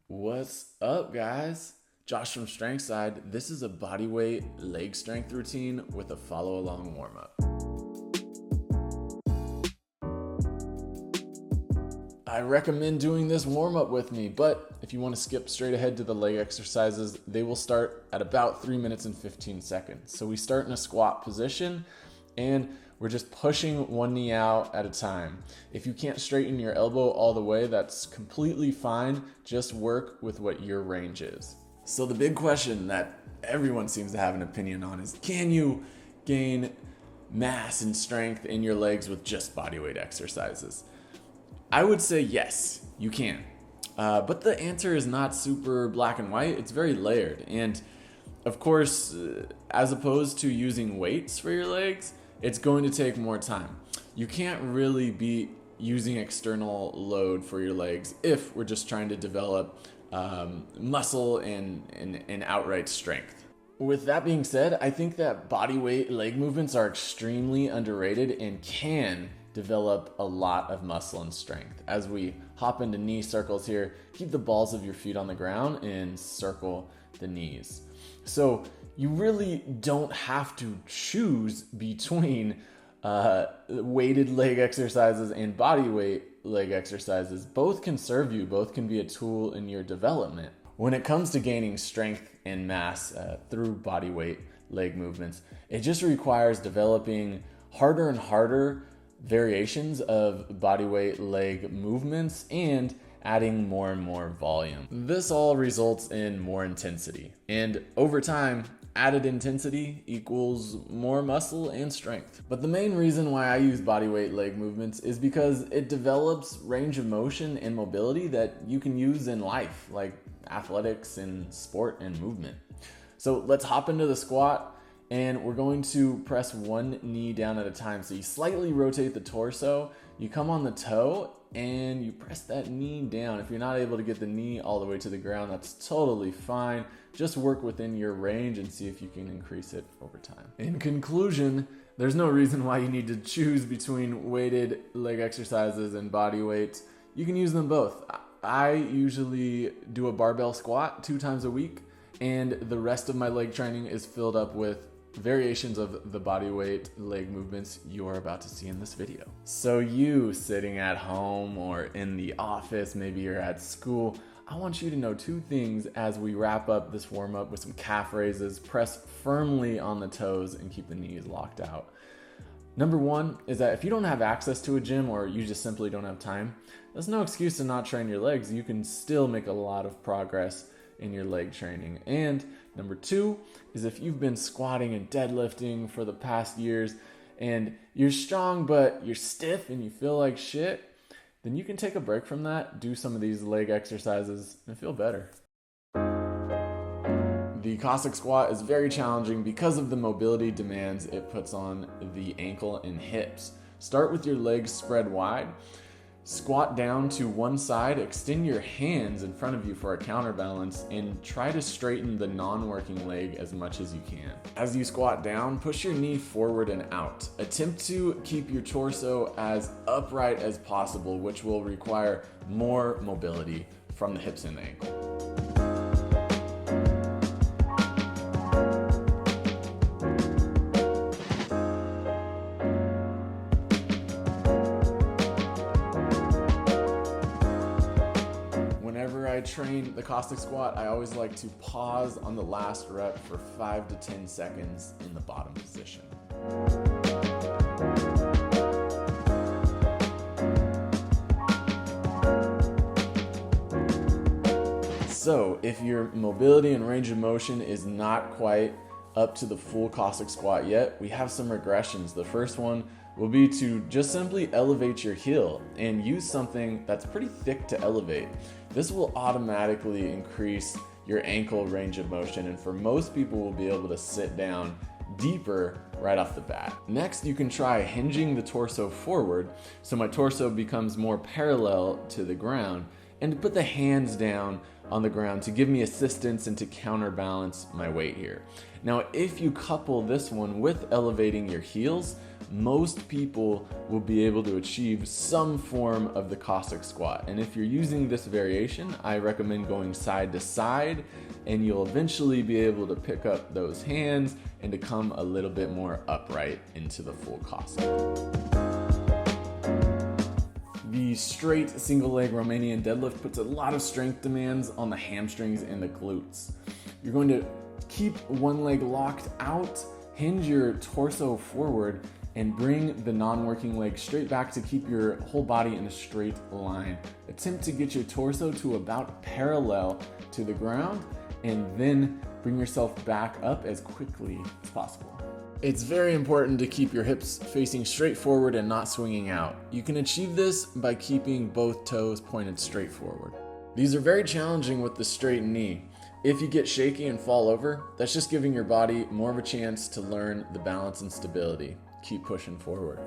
What's up, guys? Josh from Strength Side. This is a bodyweight leg strength routine with a follow along warm up. I recommend doing this warm up with me, but if you want to skip straight ahead to the leg exercises, they will start at about 3 minutes and 15 seconds. So we start in a squat position and we're just pushing one knee out at a time. If you can't straighten your elbow all the way, that's completely fine. Just work with what your range is. So the big question that everyone seems to have an opinion on is, can you gain mass and strength in your legs with just bodyweight exercises? I would say yes, you can. But the answer is not super black and white. It's very layered. And of course, as opposed to using weights for your legs, it's going to take more time. You can't really be using external load for your legs if we're just trying to develop muscle and outright strength. With that being said, I think that bodyweight leg movements are extremely underrated and can develop a lot of muscle and strength. As we hop into knee circles here, keep the balls of your feet on the ground and circle the knees. So you really don't have to choose between weighted leg exercises and bodyweight leg exercises. Both can serve you, both can be a tool in your development. When it comes to gaining strength and mass through bodyweight leg movements, it just requires developing harder and harder variations of bodyweight leg movements and adding more and more volume. This all results in more intensity, and over time, added intensity equals more muscle and strength. But the main reason why I use bodyweight leg movements is because it develops range of motion and mobility that you can use in life, like athletics and sport and movement. So let's hop into the squat. And we're going to press one knee down at a time. So you slightly rotate the torso, you come on the toe, and you press that knee down. If you're not able to get the knee all the way to the ground, that's totally fine. Just work within your range and see if you can increase it over time. In conclusion, there's no reason why you need to choose between weighted leg exercises and body weights. You can use them both. I usually do a barbell squat 2 times a week, and the rest of my leg training is filled up with variations of the bodyweight leg movements you're about to see in this video. So you sitting at home or in the office, maybe you're at school, I want you to know 2 things as we wrap up this warm up with some calf raises. Press firmly on the toes and keep the knees locked out. Number 1 is that if you don't have access to a gym or you just simply don't have time, there's no excuse to not train your legs. You can still make a lot of progress in your leg training. And number 2 is if you've been squatting and deadlifting for the past years and you're strong but you're stiff and you feel like shit, then you can take a break from that, do some of these leg exercises, and feel better. The Cossack squat is very challenging because of the mobility demands it puts on the ankle and hips. Start with your legs spread wide. Squat down to one side, extend your hands in front of you for a counterbalance, and try to straighten the non-working leg as much as you can. As you squat down, push your knee forward and out. Attempt to keep your torso as upright as possible, which will require more mobility from the hips and the ankle. Whenever I train the Cossack squat, I always like to pause on the last rep for 5 to 10 seconds in the bottom position. So if your mobility and range of motion is not quite up to the full Cossack squat yet, we have some regressions. The first one will be to just simply elevate your heel and use something that's pretty thick to elevate. This will automatically increase your ankle range of motion, and for most people will be able to sit down deeper right off the bat. Next, you can try hinging the torso forward so my torso becomes more parallel to the ground, and to put the hands down on the ground to give me assistance and to counterbalance my weight here. Now, if you couple this one with elevating your heels, most people will be able to achieve some form of the Cossack squat. And if you're using this variation, I recommend going side to side, and you'll eventually be able to pick up those hands and to come a little bit more upright into the full Cossack. The straight single leg Romanian deadlift puts a lot of strength demands on the hamstrings and the glutes. You're going to keep one leg locked out, hinge your torso forward, and bring the non-working leg straight back to keep your whole body in a straight line. Attempt to get your torso to about parallel to the ground, and then bring yourself back up as quickly as possible. It's very important to keep your hips facing straight forward and not swinging out. You can achieve this by keeping both toes pointed straight forward. These are very challenging with the straight knee. If you get shaky and fall over, that's just giving your body more of a chance to learn the balance and stability. Keep pushing forward.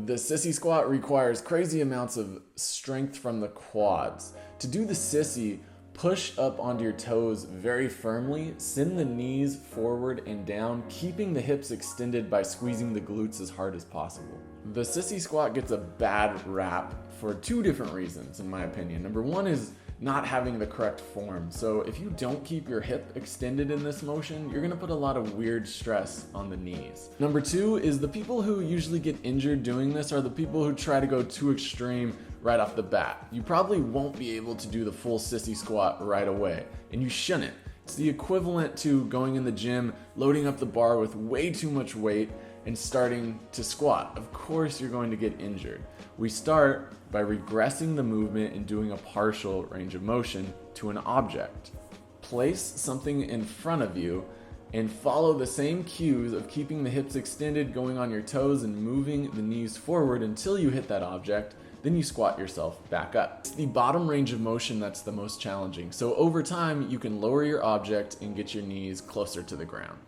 The sissy squat requires crazy amounts of strength from the quads. To do the sissy, push up onto your toes very firmly, send the knees forward and down, keeping the hips extended by squeezing the glutes as hard as possible. The sissy squat gets a bad rap for two different reasons, in my opinion. Number one is not having the correct form. So if you don't keep your hip extended in this motion, you're gonna put a lot of weird stress on the knees. Number two is the people who usually get injured doing this are the people who try to go too extreme right off the bat. You probably won't be able to do the full sissy squat right away, and you shouldn't. It's the equivalent to going in the gym, loading up the bar with way too much weight, and starting to squat. Of course you're going to get injured. We start by regressing the movement and doing a partial range of motion to an object. Place something in front of you and follow the same cues of keeping the hips extended, going on your toes, and moving the knees forward until you hit that object. Then you squat yourself back up. It's the bottom range of motion that's the most challenging. So over time, you can lower your object and get your knees closer to the ground.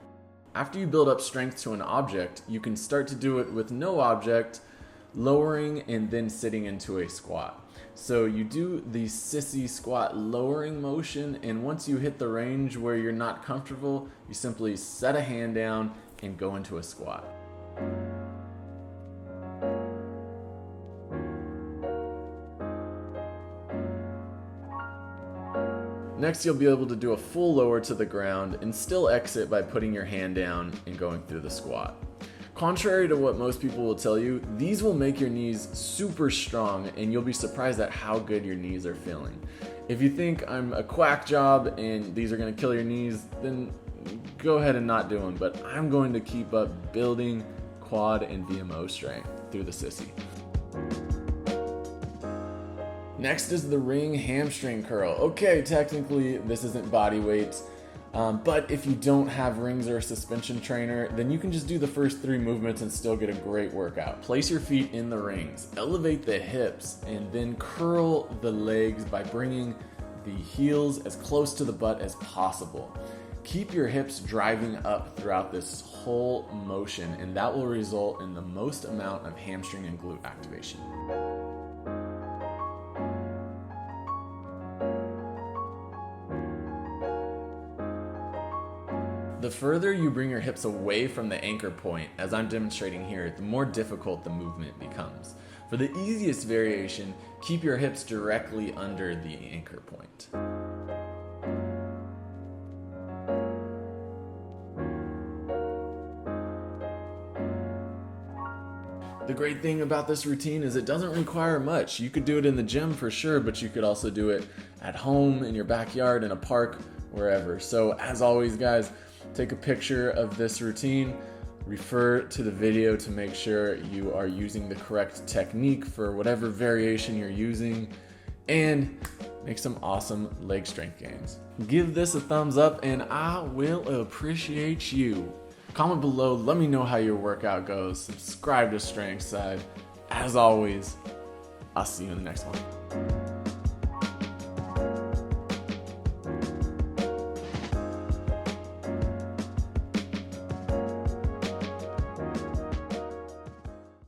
After you build up strength to an object, you can start to do it with no object, lowering and then sitting into a squat. So you do the sissy squat lowering motion, and once you hit the range where you're not comfortable, you simply set a hand down and go into a squat. Next, you'll be able to do a full lower to the ground and still exit by putting your hand down and going through the squat. Contrary to what most people will tell you, these will make your knees super strong, and you'll be surprised at how good your knees are feeling. If you think I'm a quack job and these are going to kill your knees, then go ahead and not do them, but I'm going to keep up building quad and VMO strength through the sissy. Next is the ring hamstring curl. Okay, technically this isn't body weight, but if you don't have rings or a suspension trainer, then you can just do the first 3 movements and still get a great workout. Place your feet in the rings, elevate the hips, and then curl the legs by bringing the heels as close to the butt as possible. Keep your hips driving up throughout this whole motion, and that will result in the most amount of hamstring and glute activation. The further you bring your hips away from the anchor point, as I'm demonstrating here, the more difficult the movement becomes. For the easiest variation, keep your hips directly under the anchor point. The great thing about this routine is it doesn't require much. You could do it in the gym for sure, but you could also do it at home, in your backyard, in a park, wherever. So as always, guys, take a picture of this routine, refer to the video to make sure you are using the correct technique for whatever variation you're using, and make some awesome leg strength gains. Give this a thumbs up and I will appreciate you. Comment below, let me know how your workout goes. Subscribe to Strength Side. As always, I'll see you in the next one.